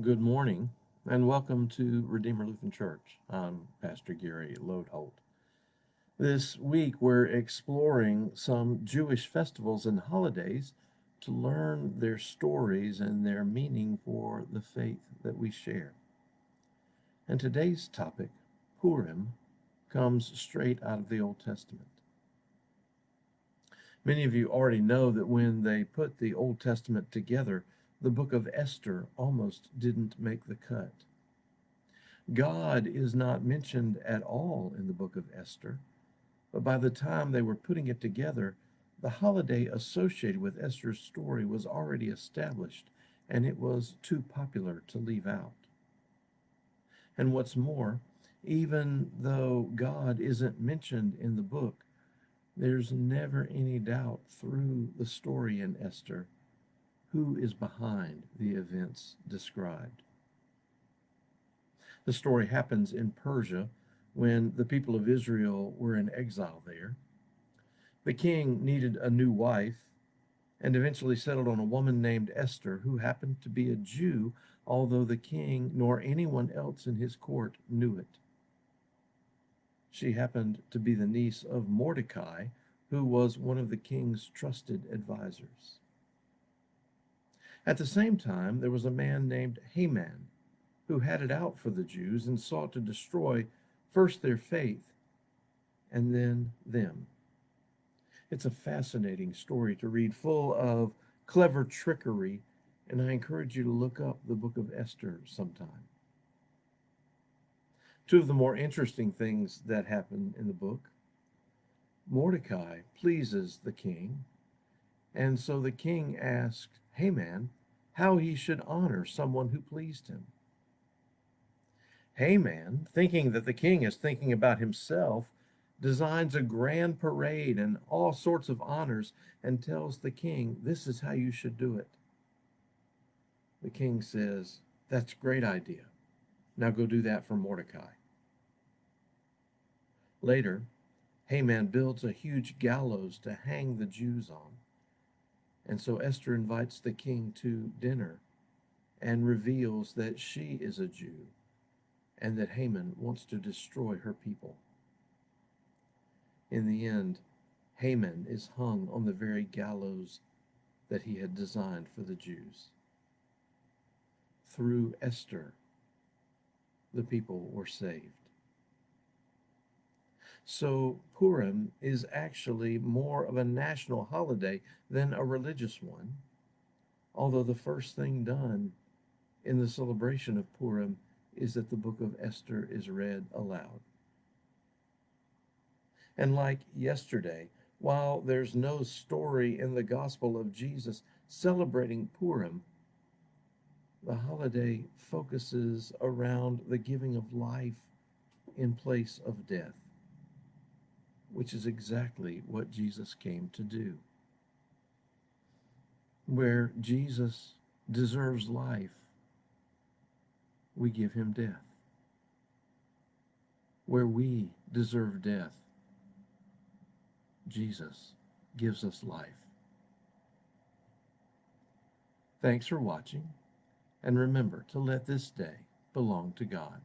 Good morning and welcome to Redeemer Lutheran Church. I'm Pastor Gary Lodeholt. This week we're exploring some Jewish festivals and holidays to learn their stories and their meaning for the faith that we share. And today's topic, Purim, comes straight out of the Old Testament. Many of you already know that when they put the Old Testament together, the Book of Esther almost didn't make the cut. God is not mentioned at all in the Book of Esther, but by the time they were putting it together, the holiday associated with Esther's story was already established, and it was too popular to leave out. And what's more, even though God isn't mentioned in the book, there's never any doubt through the story in Esther who is behind the events described. The story happens in Persia when the people of Israel were in exile there. The king needed a new wife and eventually settled on a woman named Esther, who happened to be a Jew, although the king nor anyone else in his court knew it. She happened to be the niece of Mordecai, who was one of the king's trusted advisors. At the same time, there was a man named Haman, who had it out for the Jews and sought to destroy first their faith and then them. It's a fascinating story to read, full of clever trickery, and I encourage you to look up the Book of Esther sometime. Two of the more interesting things that happen in the book: Mordecai pleases the king, and so the king asked Haman how he should honor someone who pleased him. Haman, thinking that the king is thinking about himself, designs a grand parade and all sorts of honors and tells the king, "This is how you should do it." The king says, "That's a great idea. Now go do that for Mordecai." Later, Haman builds a huge gallows to hang the Jews on. And so Esther invites the king to dinner and reveals that she is a Jew and that Haman wants to destroy her people. In the end, Haman is hung on the very gallows that he had designed for the Jews. Through Esther, the people were saved. So Purim is actually more of a national holiday than a religious one, although the first thing done in the celebration of Purim is that the book of Esther is read aloud. And like yesterday, while there's no story in the Gospel of Jesus celebrating Purim, the holiday focuses around the giving of life in place of death, which is exactly what Jesus came to do. Where Jesus deserves life, we give him death. Where we deserve death, Jesus gives us life. Thanks for watching, and remember to let this day belong to God.